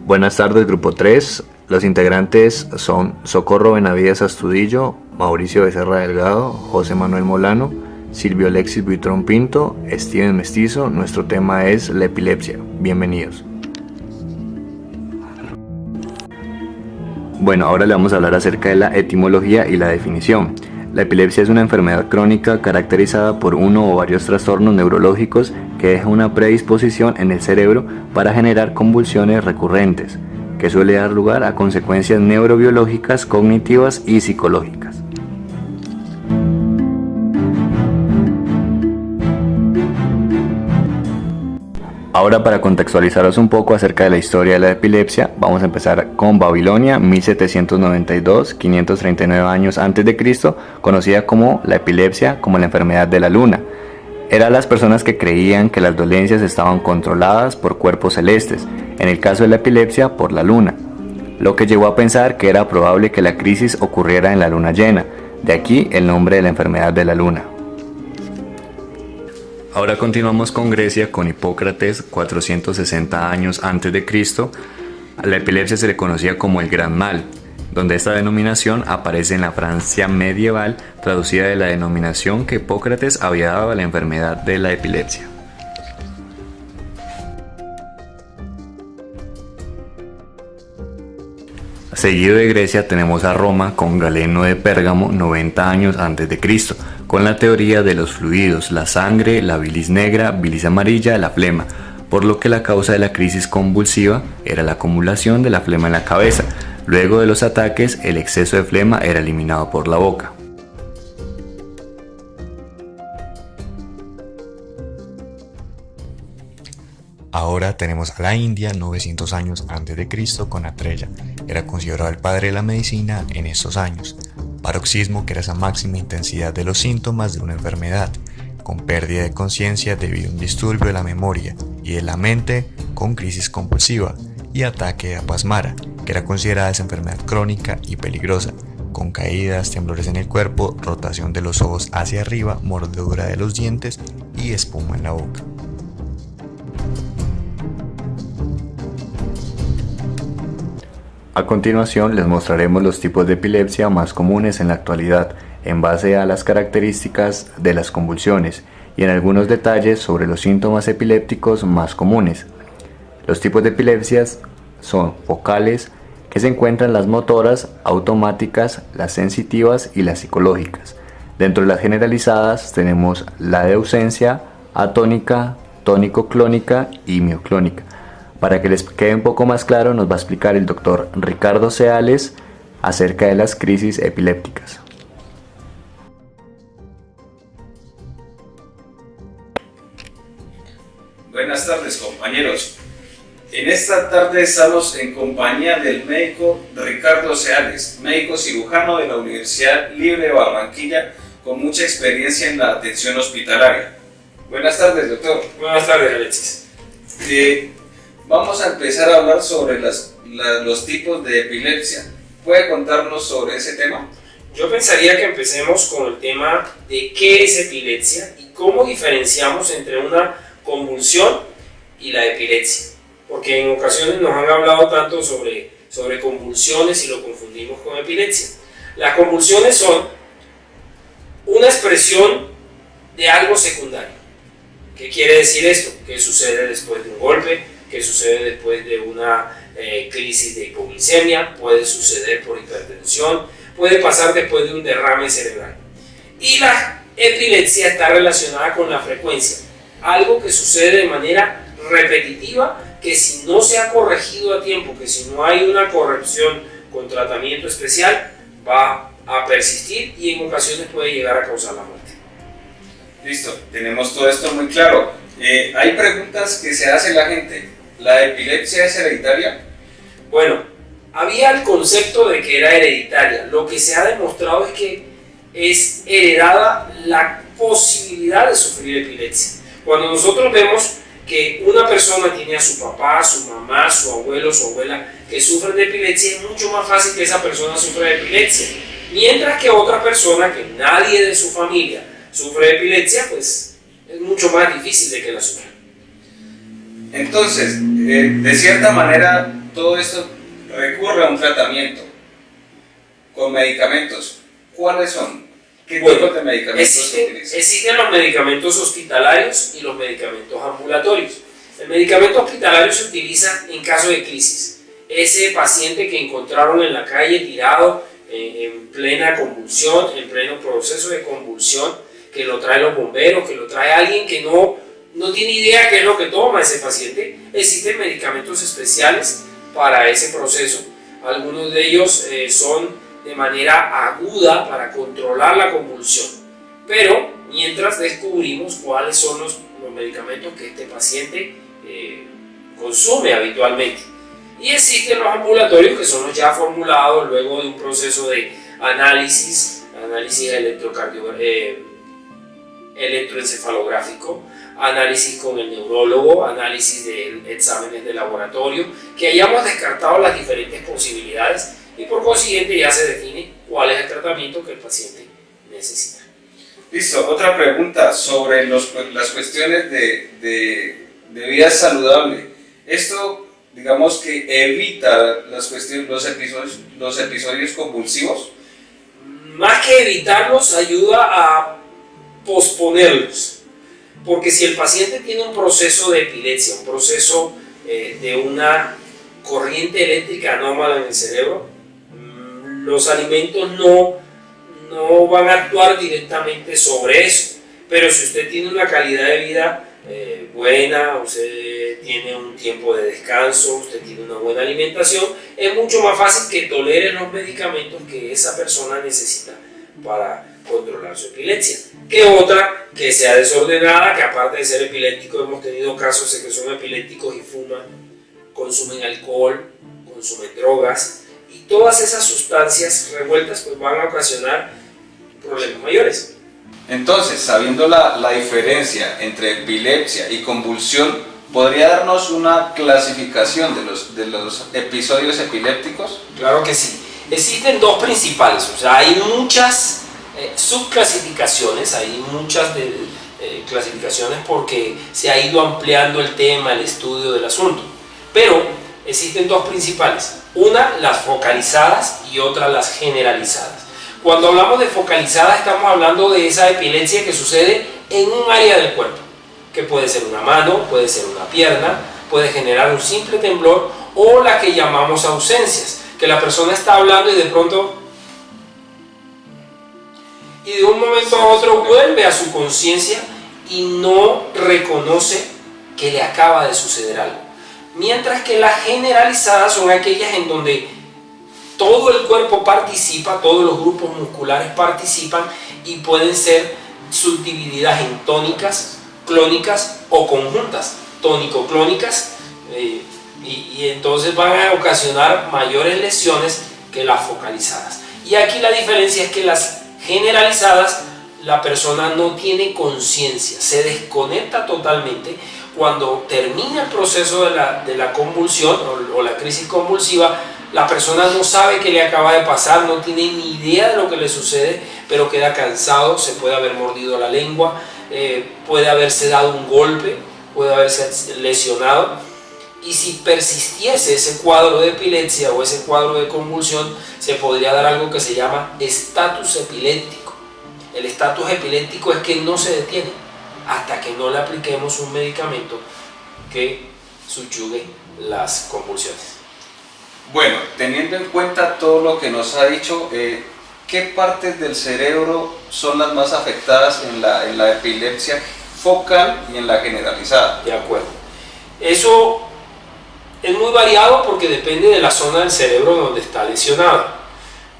Buenas tardes, Grupo 3. Los integrantes son Socorro Benavides Astudillo, Mauricio Becerra Delgado, José Manuel Molano, Silvio Alexis Buitrón Pinto, Steven Mestizo. Nuestro tema es la epilepsia. Bienvenidos. Bueno, ahora le vamos a hablar acerca de la etimología y la definición. La epilepsia es una enfermedad crónica caracterizada por uno o varios trastornos neurológicos que dejan una predisposición en el cerebro para generar convulsiones recurrentes, que suele dar lugar a consecuencias neurobiológicas, cognitivas y psicológicas. Ahora, para contextualizaros un poco acerca de la historia de la epilepsia, vamos a empezar con Babilonia, 1792, 539 años antes de Cristo, conocida como la epilepsia, como la enfermedad de la luna. Eran las personas que creían que las dolencias estaban controladas por cuerpos celestes, en el caso de la epilepsia por la luna, lo que llevó a pensar que era probable que la crisis ocurriera en la luna llena, de aquí el nombre de la enfermedad de la luna. Ahora continuamos con Grecia, con Hipócrates, 460 años antes de Cristo. A la epilepsia se le conocía como el gran mal, donde esta denominación aparece en la Francia medieval, traducida de la denominación que Hipócrates había dado a la enfermedad de la epilepsia. Seguido de Grecia tenemos a Roma con Galeno de Pérgamo, 90 años antes de Cristo, con la teoría de los fluidos, la sangre, la bilis negra, bilis amarilla, la flema, por lo que la causa de la crisis convulsiva era la acumulación de la flema en la cabeza. Luego de los ataques, el exceso de flema era eliminado por la boca. Ahora tenemos a la India, 900 años antes de Cristo, con Atreya. Era considerado el padre de la medicina en estos años. Paroxismo, que era esa máxima intensidad de los síntomas de una enfermedad, con pérdida de conciencia debido a un disturbio de la memoria y de la mente con crisis compulsiva, y ataque de apasmara, que era considerada esa enfermedad crónica y peligrosa, con caídas, temblores en el cuerpo, rotación de los ojos hacia arriba, mordedura de los dientes y espuma en la boca. A continuación les mostraremos los tipos de epilepsia más comunes en la actualidad, en base a las características de las convulsiones y en algunos detalles sobre los síntomas epilépticos más comunes. Los tipos de epilepsias son focales, que se encuentran las motoras, automáticas, las sensitivas y las psicológicas. Dentro de las generalizadas tenemos la de ausencia, atónica, tónico-clónica y mioclónica. Para que les quede un poco más claro, nos va a explicar el doctor Ricardo Ceales acerca de las crisis epilépticas. Buenas tardes, compañeros. En esta tarde estamos en compañía del médico Ricardo Ceales, médico cirujano de la Universidad Libre de Barranquilla, con mucha experiencia en la atención hospitalaria. Buenas tardes, doctor. Buenas tardes, Alexis. Vamos a empezar a hablar sobre los tipos de epilepsia. ¿Puede contarnos sobre ese tema? Yo pensaría que empecemos con el tema de qué es epilepsia y cómo diferenciamos entre una convulsión y la epilepsia. Porque en ocasiones nos han hablado tanto sobre convulsiones y lo confundimos con epilepsia. Las convulsiones son una expresión de algo secundario. ¿Qué quiere decir esto? ¿Qué sucede después de un golpe? ¿Qué sucede después de una crisis de hipoglicemia? Puede suceder por hipertensión, puede pasar después de un derrame cerebral. Y la epilepsia está relacionada con la frecuencia, algo que sucede de manera repetitiva, que si no se ha corregido a tiempo, que si no hay una corrección con tratamiento especial, va a persistir y en ocasiones puede llegar a causar la muerte. Listo, tenemos todo esto muy claro. Hay preguntas que se hace la gente. ¿La epilepsia es hereditaria? Bueno, había el concepto de que era hereditaria. Lo que se ha demostrado es que es heredada la posibilidad de sufrir epilepsia. Cuando nosotros vemos que una persona tiene a su papá, su mamá, su abuelo, su abuela que sufren de epilepsia, es mucho más fácil que esa persona sufra de epilepsia. Mientras que otra persona, que nadie de su familia sufre de epilepsia, pues es mucho más difícil de que la sufra. Entonces, de cierta manera, todo esto recurre a un tratamiento con medicamentos. ¿Cuáles son? ¿Qué tipo de medicamentos se utilizan? Existen los medicamentos hospitalarios y los medicamentos ambulatorios. El medicamento hospitalario se utiliza en caso de crisis. Ese paciente que encontraron en la calle tirado en plena convulsión, en pleno proceso de convulsión, que lo traen los bomberos, que lo trae alguien que no tiene idea qué es lo que toma ese paciente. Existen medicamentos especiales para ese proceso. Algunos de ellos son de manera aguda para controlar la convulsión. Pero mientras descubrimos cuáles son los medicamentos que este paciente consume habitualmente. Y existen los ambulatorios, que son los ya formulados luego de un proceso de análisis electroencefalográfico, análisis con el neurólogo, análisis de exámenes de laboratorio, que hayamos descartado las diferentes posibilidades y por consiguiente ya se define cuál es el tratamiento que el paciente necesita. Listo, otra pregunta sobre las cuestiones de vida saludable. Esto, digamos que evita los episodios convulsivos. Más que evitarlos, ayuda a posponerlos. Porque si el paciente tiene un proceso de epilepsia, un proceso de una corriente eléctrica anómala en el cerebro, los alimentos no van a actuar directamente sobre eso. Pero si usted tiene una calidad de vida buena, usted tiene un tiempo de descanso, usted tiene una buena alimentación, es mucho más fácil que tolere los medicamentos que esa persona necesita para controlar su epilepsia, que otra que sea desordenada, que aparte de ser epiléptico hemos tenido casos de que son epilépticos y fuman, consumen alcohol, consumen drogas, y todas esas sustancias revueltas pues van a ocasionar problemas mayores. Entonces, sabiendo la diferencia entre epilepsia y convulsión, ¿podría darnos una clasificación de los episodios epilépticos? Claro que sí. Existen dos principales, o sea, hay muchas subclasificaciones, hay muchas clasificaciones porque se ha ido ampliando el tema, el estudio del asunto. Pero existen dos principales, una las focalizadas y otra las generalizadas. Cuando hablamos de focalizada estamos hablando de esa epilepsia que sucede en un área del cuerpo, que puede ser una mano, puede ser una pierna, puede generar un simple temblor o la que llamamos ausencias, que la persona está hablando y de pronto y de un momento a otro vuelve a su conciencia y no reconoce que le acaba de suceder algo. Mientras que las generalizadas son aquellas en donde todo el cuerpo participa, todos los grupos musculares participan y pueden ser subdivididas en tónicas, clónicas o conjuntas, tónico-clónicas, y entonces van a ocasionar mayores lesiones que las focalizadas. Y aquí la diferencia es que las generalizadas, la persona no tiene conciencia, se desconecta totalmente. Cuando termina el proceso de la convulsión o la crisis convulsiva, la persona no sabe qué le acaba de pasar, no tiene ni idea de lo que le sucede, pero queda cansado, se puede haber mordido la lengua, puede haberse dado un golpe, puede haberse lesionado. Y si persistiese ese cuadro de epilepsia o ese cuadro de convulsión, se podría dar algo que se llama estatus epiléptico. El estatus epiléptico es que no se detiene hasta que no le apliquemos un medicamento que subyugue las convulsiones. Bueno, teniendo en cuenta todo lo que nos ha dicho, ¿qué partes del cerebro son las más afectadas en la epilepsia focal y en la generalizada? De acuerdo. Eso es muy variado porque depende de la zona del cerebro donde está lesionado.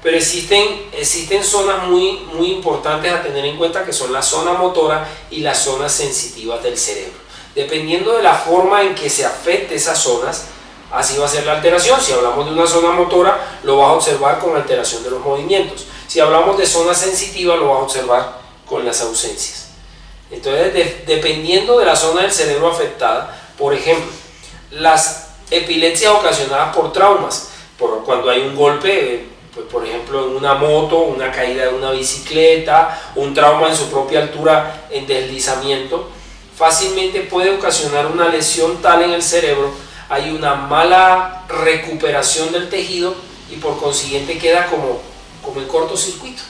Pero existen zonas muy importantes a tener en cuenta, que son la zona motora y las zonas sensitivas del cerebro. Dependiendo de la forma en que se afecte esas zonas, así va a ser la alteración. Si hablamos de una zona motora, lo vas a observar con alteración de los movimientos. Si hablamos de zona sensitiva, lo vas a observar con las ausencias. Entonces, dependiendo de la zona del cerebro afectada, por ejemplo, las epilepsias ocasionadas por traumas, cuando hay un golpe, pues por ejemplo en una moto, una caída de una bicicleta, un trauma en su propia altura en deslizamiento, fácilmente puede ocasionar una lesión tal en el cerebro hay una mala recuperación del tejido y por consiguiente queda como en cortocircuito.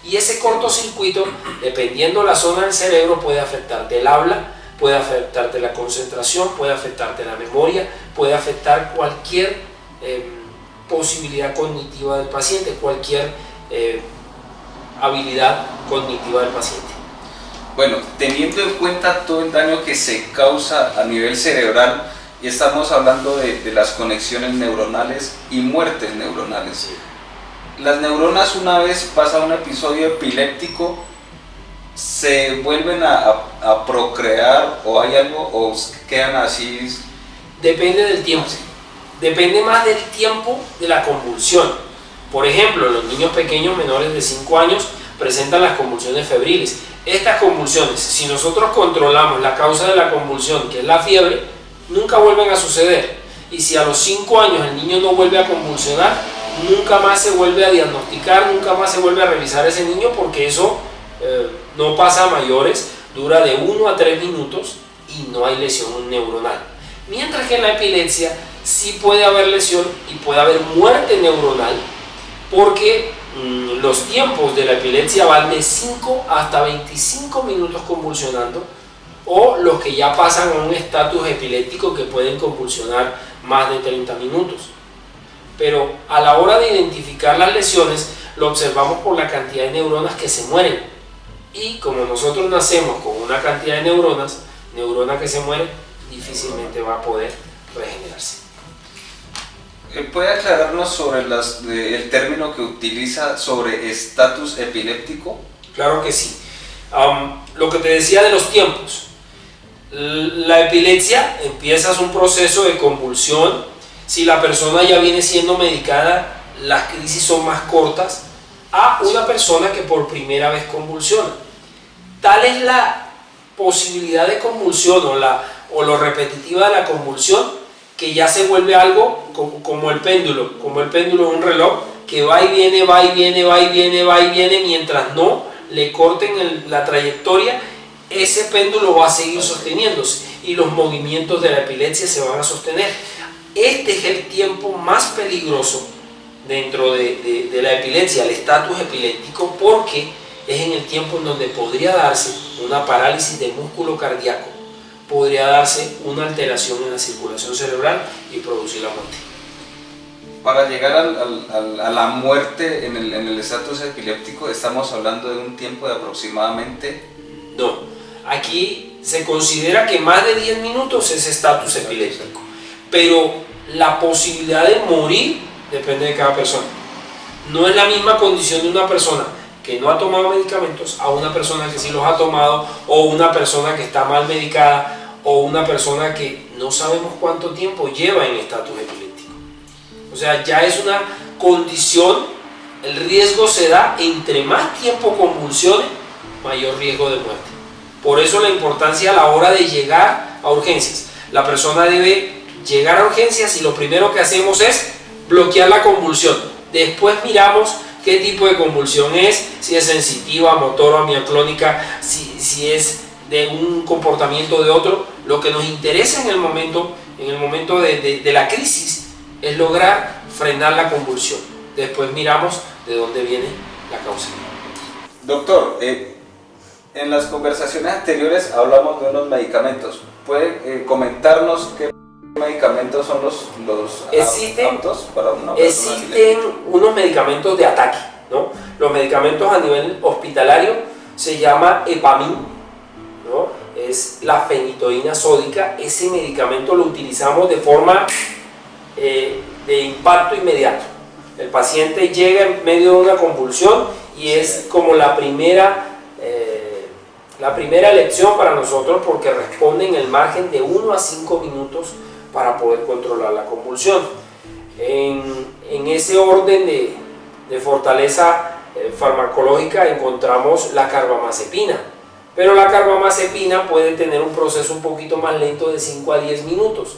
Y ese cortocircuito, dependiendo la zona del cerebro, puede afectarte el habla, puede afectarte la concentración, puede afectarte la memoria, puede afectar cualquier posibilidad cognitiva del paciente, cualquier habilidad cognitiva del paciente. Bueno, teniendo en cuenta todo el daño que se causa a nivel cerebral, y estamos hablando de las conexiones neuronales y muertes neuronales. Sí. Las neuronas, una vez pasa un episodio epiléptico, ¿se vuelven a procrear o hay algo o quedan así? Depende del tiempo. Depende más del tiempo de la convulsión. Por ejemplo, los niños pequeños menores de 5 años presentan las convulsiones febriles. Estas convulsiones, si nosotros controlamos la causa de la convulsión, que es la fiebre, nunca vuelven a suceder. Y si a los 5 años el niño no vuelve a convulsionar, nunca más se vuelve a diagnosticar, nunca más se vuelve a revisar ese niño, porque eso no pasa a mayores, dura de 1 a 3 minutos y no hay lesión neuronal. Mientras que en la epilepsia sí puede haber lesión y puede haber muerte neuronal, porque los tiempos de la epilepsia van de 5 hasta 25 minutos convulsionando, o los que ya pasan a un estatus epiléptico que pueden convulsionar más de 30 minutos. Pero a la hora de identificar las lesiones, lo observamos por la cantidad de neuronas que se mueren. Y como nosotros nacemos con una cantidad de neurona que se muere, difícilmente va a poder regenerarse. ¿Puede aclararnos sobre el término que utiliza sobre estatus epiléptico? Claro que sí. Lo que te decía de los tiempos. La epilepsia empieza un proceso de convulsión. Si la persona ya viene siendo medicada, las crisis son más cortas a una persona que por primera vez convulsiona. Tal es la posibilidad de convulsión o lo repetitiva de la convulsión, que ya se vuelve algo como el péndulo de un reloj, que va y viene, va y viene, va y viene, va y viene, mientras no le corten la trayectoria, ese péndulo va a seguir sosteniéndose y los movimientos de la epilepsia se van a sostener. Este es el tiempo más peligroso dentro de la epilepsia, el estatus epiléptico, porque es en el tiempo en donde podría darse una parálisis del músculo cardíaco, podría darse una alteración en la circulación cerebral y producir la muerte. Para llegar a la muerte en el estatus epiléptico, estamos hablando de un tiempo de aproximadamente... No, aquí se considera que más de 10 minutos es estatus epiléptico, pero la posibilidad de morir depende de cada persona. No es la misma condición de una persona que no ha tomado medicamentos a una persona que sí los ha tomado, o una persona que está mal medicada, o una persona que no sabemos cuánto tiempo lleva en estatus epiléptico. O sea, ya es una condición, el riesgo se da entre más tiempo convulsione, mayor riesgo de muerte. Por eso la importancia a la hora de llegar a urgencias. La persona debe llegar a urgencias y lo primero que hacemos es bloquear la convulsión. Después miramos qué tipo de convulsión es, si es sensitiva, motor o mioclónica, si es de un comportamiento de otro. Lo que nos interesa en el momento de la crisis es lograr frenar la convulsión. Después miramos de dónde viene la causa. Doctor, en las conversaciones anteriores hablamos de unos medicamentos. ¿Puede comentarnos qué medicamentos son los aptos para una persona? Existen unos medicamentos de ataque, ¿no? Los medicamentos a nivel hospitalario se llama Epamin, ¿no? Es la fenitoína sódica. Ese medicamento lo utilizamos de forma de impacto inmediato. El paciente llega en medio de una convulsión y es como la primera elección para nosotros, porque responde en el margen de 1 a 5 minutos para poder controlar la convulsión. En ese orden de fortaleza farmacológica encontramos la carbamazepina, pero la carbamazepina puede tener un proceso un poquito más lento de 5 a 10 minutos.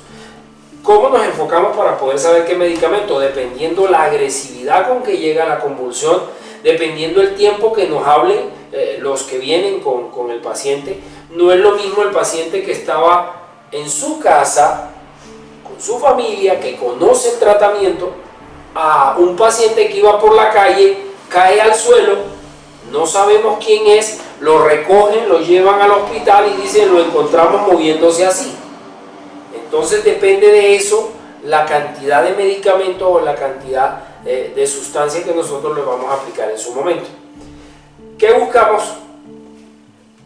¿Cómo nos enfocamos para poder saber qué medicamento? Dependiendo la agresividad con que llega la convulsión, dependiendo el tiempo que nos hablen los que vienen con el paciente. No es lo mismo el paciente que estaba en su casa con su familia, que conoce el tratamiento, a un paciente que iba por la calle, cae al suelo, no sabemos quién es, lo recogen, lo llevan al hospital y dicen lo encontramos moviéndose así. Entonces depende de eso la cantidad de medicamentos o la cantidad de sustancias que nosotros le vamos a aplicar en su momento. ¿Qué buscamos?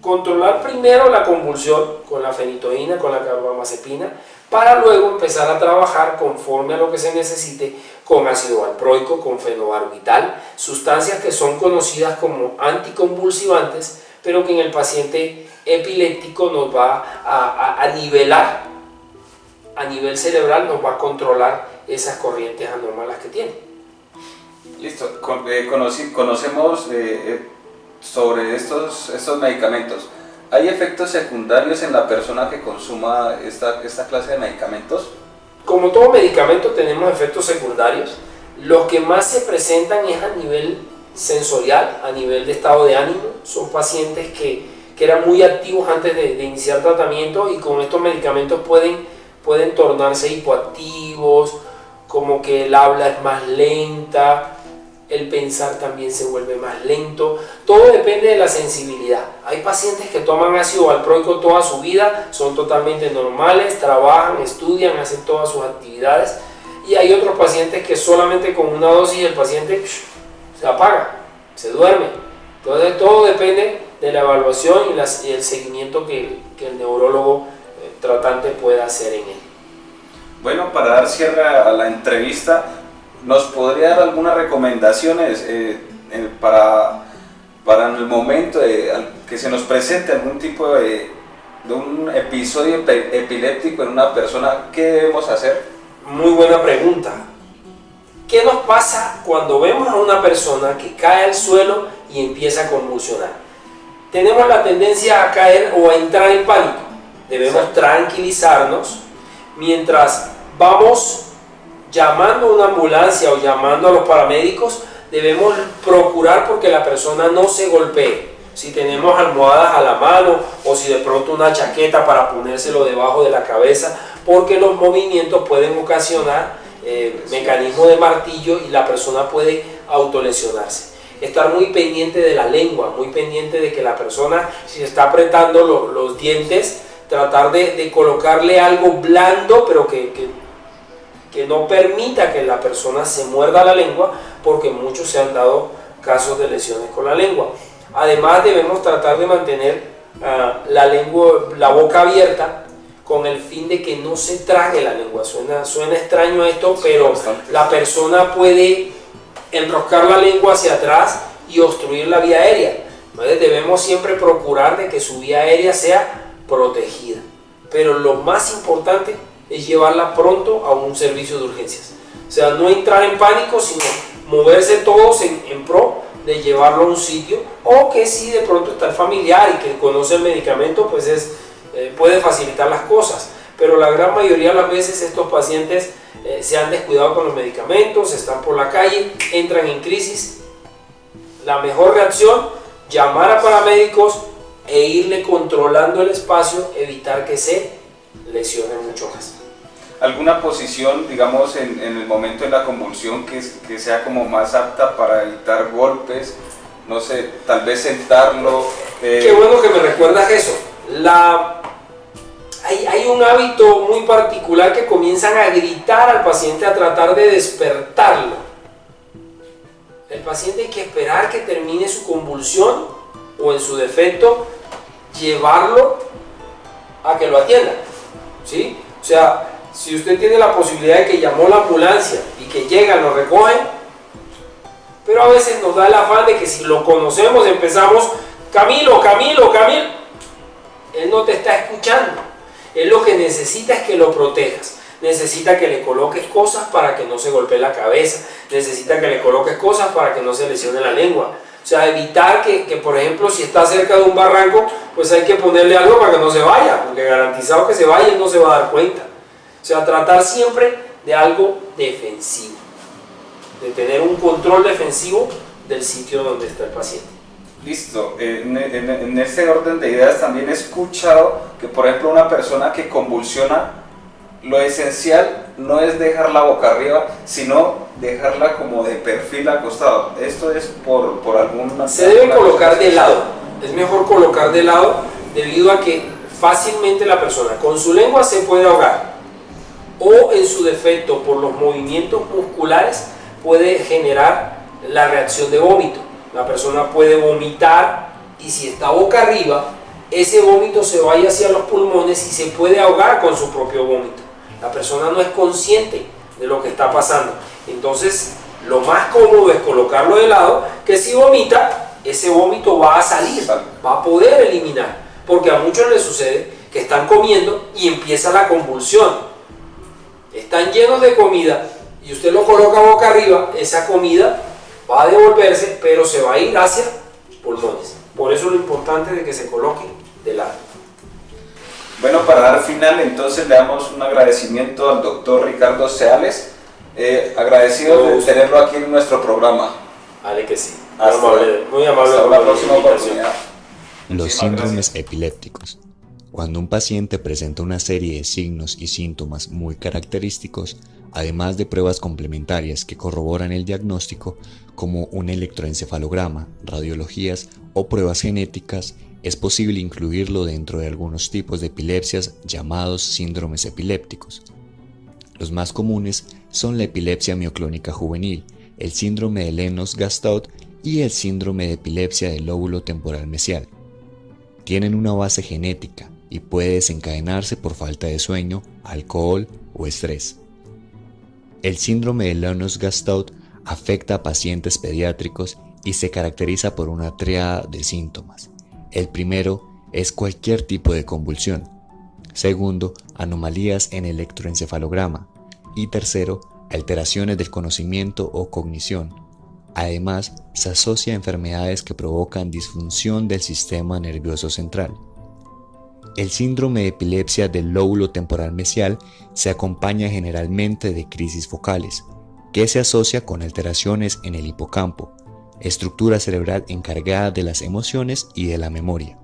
Controlar primero la convulsión con la fenitoína, con la carbamazepina, para luego empezar a trabajar conforme a lo que se necesite con ácido valproico, con fenobarbital, sustancias que son conocidas como anticonvulsivantes, pero que en el paciente epiléptico nos va a nivelar, a nivel cerebral nos va a controlar esas corrientes anómalas que tiene. Listo, conocemos sobre estos medicamentos. ¿Hay efectos secundarios en la persona que consuma esta clase de medicamentos? Como todo medicamento tenemos efectos secundarios. Los que más se presentan es a nivel sensorial, a nivel de estado de ánimo. Son pacientes que eran muy activos antes de iniciar tratamiento y con estos medicamentos pueden tornarse hipoactivos, como que el habla es más lenta, el pensar también se vuelve más lento. Todo depende de la sensibilidad. Hay pacientes que toman ácido valproico toda su vida, son totalmente normales, trabajan, estudian, hacen todas sus actividades, y hay otros pacientes que solamente con una dosis el paciente se apaga, se duerme. Entonces todo depende de la evaluación y el seguimiento que el neurólogo tratante pueda hacer en él. Bueno, para dar cierre a la entrevista, ¿nos podría dar algunas recomendaciones para en el momento que se nos presente algún tipo de un episodio epiléptico en una persona? ¿Qué debemos hacer? Muy buena pregunta. ¿Qué nos pasa cuando vemos a una persona que cae al suelo y empieza a convulsionar? Tenemos la tendencia a caer o a entrar en pánico. Debemos tranquilizarnos mientras vamos llamando a una ambulancia o llamando a los paramédicos. Debemos procurar porque la persona no se golpee. Si tenemos almohadas a la mano o si de pronto una chaqueta para ponérselo debajo de la cabeza, porque los movimientos pueden ocasionar mecanismo de martillo y la persona puede autolesionarse. Estar muy pendiente de la lengua, muy pendiente de que la persona, si está apretando los dientes, tratar de colocarle algo blando, pero que no permita que la persona se muerda la lengua, porque muchos se han dado casos de lesiones con la lengua. Además debemos tratar de mantener la boca abierta con el fin de que no se trague la lengua. Suena extraño esto, pero la persona puede enroscar la lengua hacia atrás y obstruir la vía aérea. Entonces debemos siempre procurar de que su vía aérea sea protegida. Pero lo más importante es llevarla pronto a un servicio de urgencias. O sea, no entrar en pánico, sino moverse todos en pro de llevarlo a un sitio, o que si de pronto está el familiar y que conoce el medicamento, pues puede facilitar las cosas. Pero la gran mayoría de las veces estos pacientes se han descuidado con los medicamentos, están por la calle, entran en crisis. La mejor reacción, llamar a paramédicos e irle controlando el espacio, evitar que se lesione mucho más. ¿Alguna posición, digamos, en el momento de la convulsión que sea como más apta para evitar golpes? No sé, tal vez sentarlo. Qué bueno que me recuerdas eso. Hay un hábito muy particular que comienzan a gritar al paciente, a tratar de despertarlo. El paciente hay que esperar que termine su convulsión o en su defecto llevarlo a que lo atiendan, ¿sí? O sea, si usted tiene la posibilidad de que llamó la ambulancia y que llegan, lo recogen, pero a veces nos da el afán de que si lo conocemos empezamos, Camilo, él no te está escuchando. Él lo que necesita es que lo protejas, necesita que le coloques cosas para que no se golpee la cabeza, necesita que le coloques cosas para que no se lesione la lengua. O sea, evitar que por ejemplo, si está cerca de un barranco, pues hay que ponerle algo para que no se vaya, porque garantizado que se vaya, él no se va a dar cuenta. O sea, tratar siempre de algo defensivo, de tener un control defensivo del sitio donde está el paciente. Listo, en este orden de ideas también he escuchado que, por ejemplo, una persona que convulsiona lo esencial no es dejarla boca arriba, sino dejarla como de perfil acostado. Esto es por alguna... Se debe colocar de lado. Es mejor colocar de lado debido a que fácilmente la persona con su lengua se puede ahogar, o en su defecto por los movimientos musculares puede generar la reacción de vómito. La persona puede vomitar y si está boca arriba, ese vómito se vaya hacia los pulmones y se puede ahogar con su propio vómito. La persona no es consciente de lo que está pasando. Entonces, lo más cómodo es colocarlo de lado, que si vomita, ese vómito va a salir, va a poder eliminar. Porque a muchos les sucede que están comiendo y empieza la convulsión. Están llenos de comida y usted lo coloca boca arriba, esa comida va a devolverse, pero se va a ir hacia pulmones. Por eso lo importante de que se coloque de lado. Bueno, para dar final, entonces le damos un agradecimiento al doctor Ricardo Ceales, agradecido de tenerlo aquí en nuestro programa. Vale que sí, muy amable por la la próxima invitación. oportunidad. Los síndromes epilépticos. Cuando un paciente presenta una serie de signos y síntomas muy característicos, además de pruebas complementarias que corroboran el diagnóstico, como un electroencefalograma, radiologías o pruebas genéticas, es posible incluirlo dentro de algunos tipos de epilepsias llamados síndromes epilépticos. Los más comunes son la epilepsia mioclónica juvenil, el síndrome de Lennox-Gastaut y el síndrome de epilepsia del lóbulo temporal mesial. Tienen una base genética y puede desencadenarse por falta de sueño, alcohol o estrés. El síndrome de Lennox-Gastaut afecta a pacientes pediátricos y se caracteriza por una tríada de síntomas. El primero es cualquier tipo de convulsión. Segundo, anomalías en el electroencefalograma. Y tercero, alteraciones del conocimiento o cognición. Además, se asocia a enfermedades que provocan disfunción del sistema nervioso central. El síndrome de epilepsia del lóbulo temporal mesial se acompaña generalmente de crisis focales, que se asocia con alteraciones en el hipocampo, estructura cerebral encargada de las emociones y de la memoria.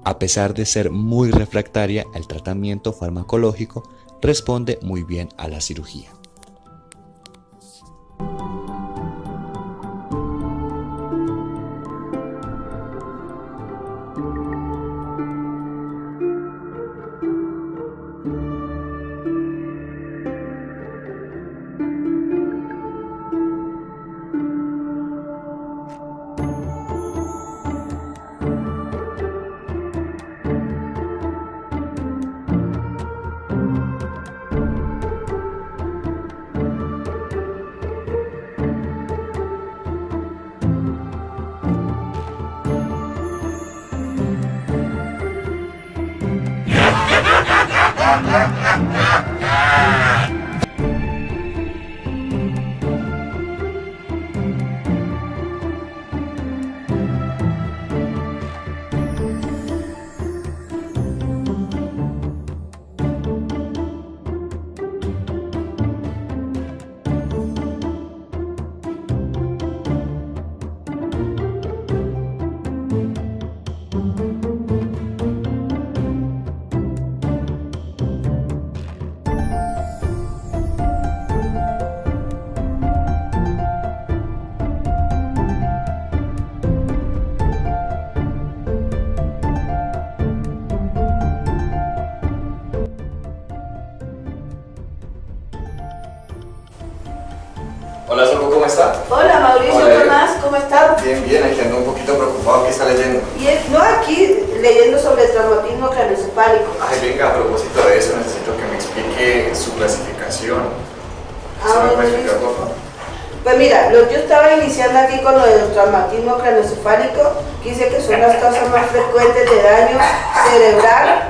A pesar de ser muy refractaria al tratamiento farmacológico, responde muy bien a la cirugía. Hola, Sorbo, ¿cómo está? Hola Mauricio, Hola, Tomás, ¿cómo estás? Bien, bien, aquí ando un poquito preocupado. ¿Qué está leyendo? No, aquí leyendo sobre el traumatismo craneoencefálico. Ay, venga, a propósito de eso, necesito que me explique su clasificación. ¿Se me puede explicar, por favor? Pues mira, yo estaba iniciando aquí con lo del traumatismo craneoencefálico, que dice que son las causas más frecuentes de daño cerebral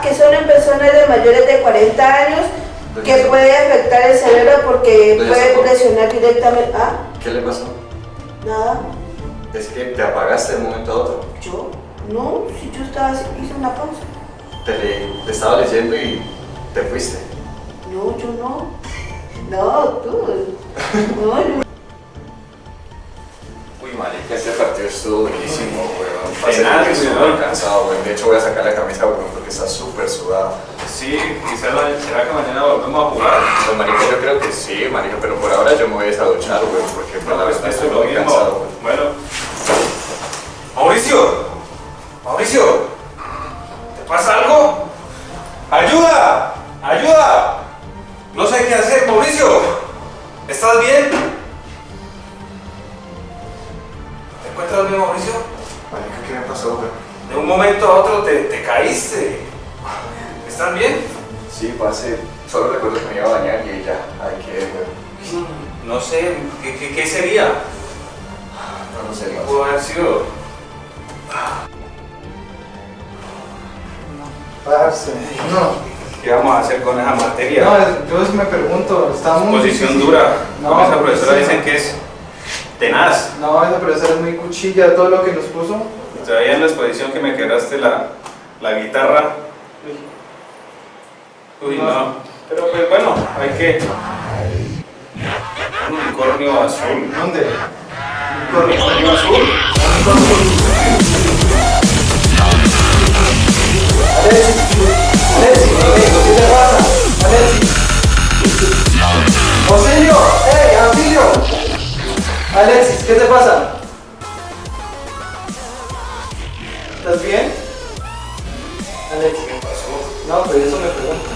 que son en personas de mayores de 40 años, que puede afectar el cerebro porque puede lesionar directamente. ¿Ah? ¿Qué le pasó? Nada. Es que te apagaste de un momento a otro. ¿Yo? No, si yo estaba, hice una pausa. Te estaba leyendo y te fuiste. No, yo no. No, tú. No. Uy, marica, este partido estuvo buenísimo, weón. De nada, Estoy weón. súper cansado, weón. De hecho, voy a sacar la camisa, weón, porque está súper sudada. Sí, quizás será que mañana volvemos a jugar. Pues, marica, yo creo que sí, marica, pero por ahora yo me voy a duchar, weón, porque pues, la verdad estoy muy cansado, weón. Bueno, Mauricio, ¿te pasa algo? ¡Ayuda! ¡Ayuda! No sé qué hacer, Mauricio. ¿Estás bien? ¿Te encuentras bien, Mauricio? Marica, ¿qué me pasó, weón? De un momento a otro te caíste. ¿Estás bien? Sí, pasé. Solo recuerdo que me iba a bañar y ya. Ay, qué, weón. No sé, ¿qué sería? No sé, ¿Qué más. pudo haber sido? Parce, no. ¿qué vamos a hacer con esa materia? No, yo me pregunto, está muy Posición difícil. dura. No, Con esa profesora sí. dicen que es tenaz. No, esa profesora es muy cuchilla, todo lo que nos puso. Todavía en la exposición que me quebraste la guitarra. Uy, no. Pero pues bueno, hay que... Un unicornio azul. ¿Dónde? Un unicornio azul. Alexis, ¿qué te pasa? Alexis. Auxilio, auxilio. Alexis, ¿qué te pasa? ¿Estás bien? Alexis, ¿qué pasó? No, pero eso me pregunto.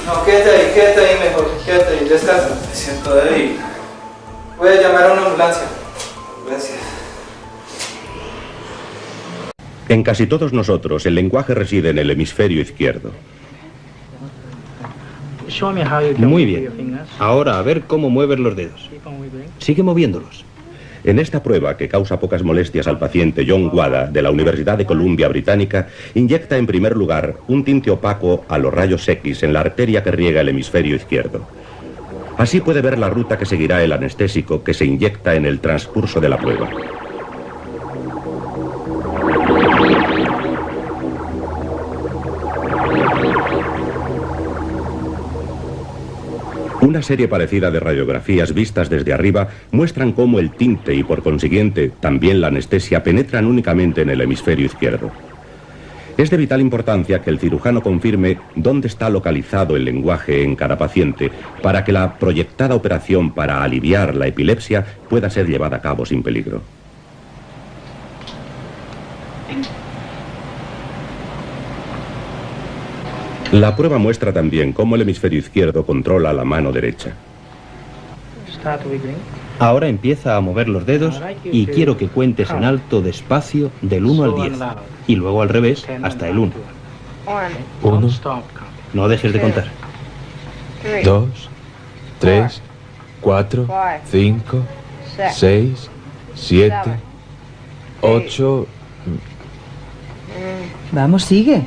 No, quédate ahí mejor, quédate ahí, descansa. Me siento débil. Voy a llamar a una ambulancia. Gracias. En casi todos nosotros, el lenguaje reside en el hemisferio izquierdo. Muy bien. Ahora a ver cómo mueves los dedos. Sigue moviéndolos. En esta prueba, que causa pocas molestias al paciente John Wada, de la Universidad de Columbia Británica, inyecta en primer lugar un tinte opaco a los rayos X en la arteria que riega el hemisferio izquierdo. Así puede ver la ruta que seguirá el anestésico que se inyecta en el transcurso de la prueba. Una serie parecida de radiografías vistas desde arriba muestran cómo el tinte y por consiguiente también la anestesia penetran únicamente en el hemisferio izquierdo. Es de vital importancia que el cirujano confirme dónde está localizado el lenguaje en cada paciente para que la proyectada operación para aliviar la epilepsia pueda ser llevada a cabo sin peligro. La prueba muestra también cómo el hemisferio izquierdo controla la mano derecha. Ahora empieza a mover los dedos y quiero que cuentes en alto despacio del 1 al 10 y luego al revés hasta el 1. 1, No dejes de contar. 2, 3, 4, 5, 6, 7, 8. Vamos, sigue.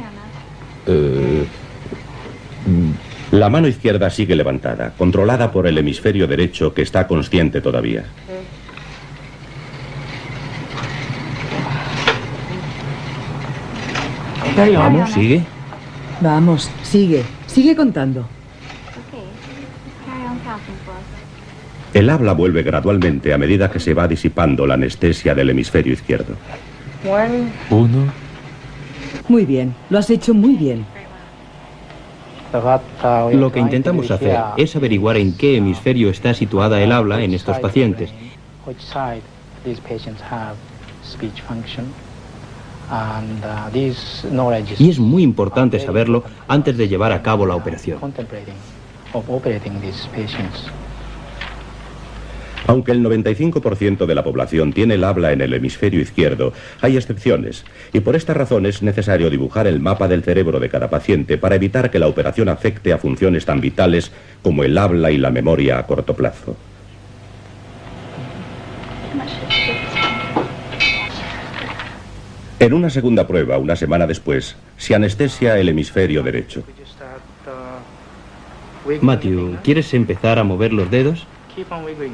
La mano izquierda sigue levantada, controlada por el hemisferio derecho que está consciente todavía. Vamos, sigue. Vamos, sigue. Sigue contando. El habla vuelve gradualmente a medida que se va disipando la anestesia del hemisferio izquierdo. 1. Muy bien. Lo has hecho muy bien. Lo que intentamos hacer es averiguar en qué hemisferio está situada el habla en estos pacientes. Y es muy importante saberlo antes de llevar a cabo la operación. Aunque el 95% de la población tiene el habla en el hemisferio izquierdo, hay excepciones, y por esta razón es necesario dibujar el mapa del cerebro de cada paciente para evitar que la operación afecte a funciones tan vitales como el habla y la memoria a corto plazo. En una segunda prueba, una semana después, se anestesia el hemisferio derecho. Matthew, ¿quieres empezar a mover los dedos?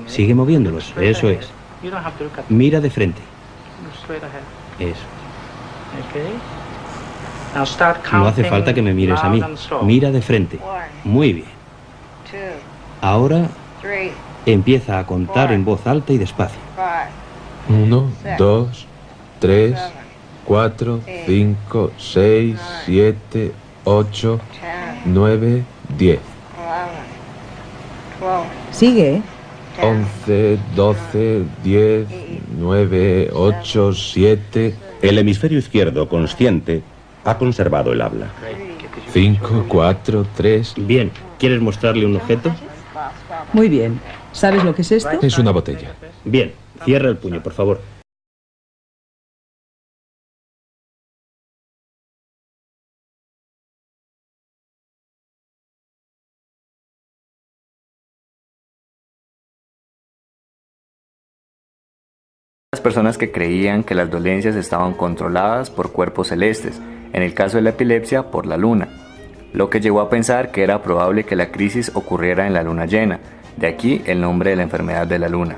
Sigue moviéndolos, eso es. Mira de frente. Eso. No hace falta que me mires a mí. Mira de frente. Muy bien. Ahora empieza a contar en voz alta y despacio. 1, 2, 3, 4, 5, 6, 7, 8, 9, 10. Sigue. 11, 12, 10, 9, 8, 7. El hemisferio izquierdo, consciente, ha conservado el habla. 5, 4, 3. Bien, ¿quieres mostrarle un objeto? Muy bien. ¿Sabes lo que es esto? Es una botella. Bien, cierra el puño, por favor. Las personas que creían que las dolencias estaban controladas por cuerpos celestes, en el caso de la epilepsia por la luna, lo que llevó a pensar que era probable que la crisis ocurriera en la luna llena, de aquí el nombre de la enfermedad de la luna.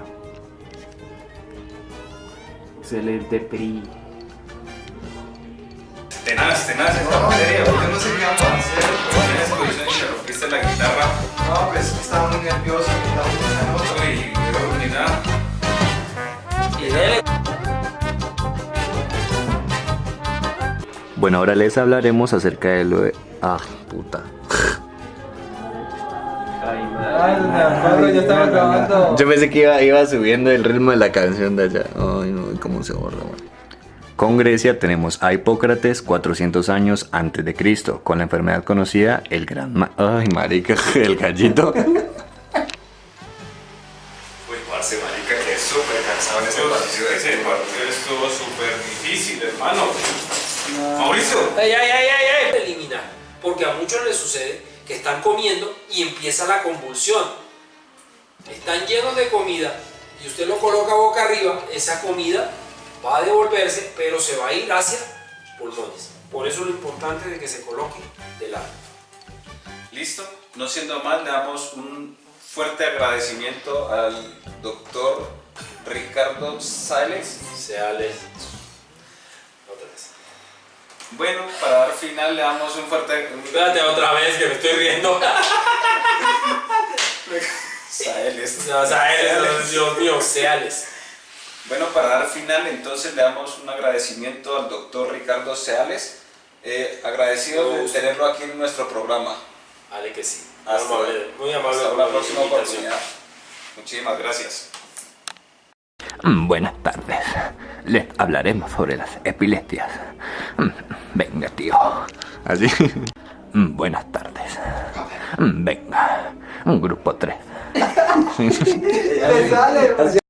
Excelente, Pri. Tenaz esta materia. Yo no sé qué vamos a hacer. En esa posición interrumpiste la guitarra. No, pues estaba muy nervioso, estaba muy nervioso. Uy, pero ni nada. Bueno, ahora les hablaremos acerca de lo de... Ah, puta. Ya estaba grabando. Yo pensé que iba subiendo el ritmo de la canción de allá. Ay, no, cómo se borra, man. Con Grecia tenemos a Hipócrates 400 años antes de Cristo, con la enfermedad conocida el gran... Ay, marica, el gallito. Uy, parce, marica, que es súper cansado en ese partido. Ese partido estuvo súper difícil, hermano. Mauricio. ¡Ay! Eliminar. Porque a muchos les sucede que están comiendo y empieza la convulsión. Están llenos de comida y usted lo coloca boca arriba, esa comida va a devolverse, pero se va a ir hacia pulmones. Por eso lo importante de que se coloque de lado. Listo. No siendo más, le damos un fuerte agradecimiento al doctor Ricardo Sales. Bueno, para dar final le damos un fuerte... Espérate otra vez que me estoy riendo. Saeles. No, Saeles, Dios mío, Seales. Bueno, para dar final entonces le damos un agradecimiento al doctor Ricardo Seales. Agradecido de tenerlo aquí en nuestro programa. Vale que sí. Muy amable. Hasta una próxima oportunidad. Muchísimas gracias. Buenas tardes. Les hablaremos sobre las epilepsias. Venga, tío. ¿Así? Buenas tardes. Venga. Grupo 3. Le sale.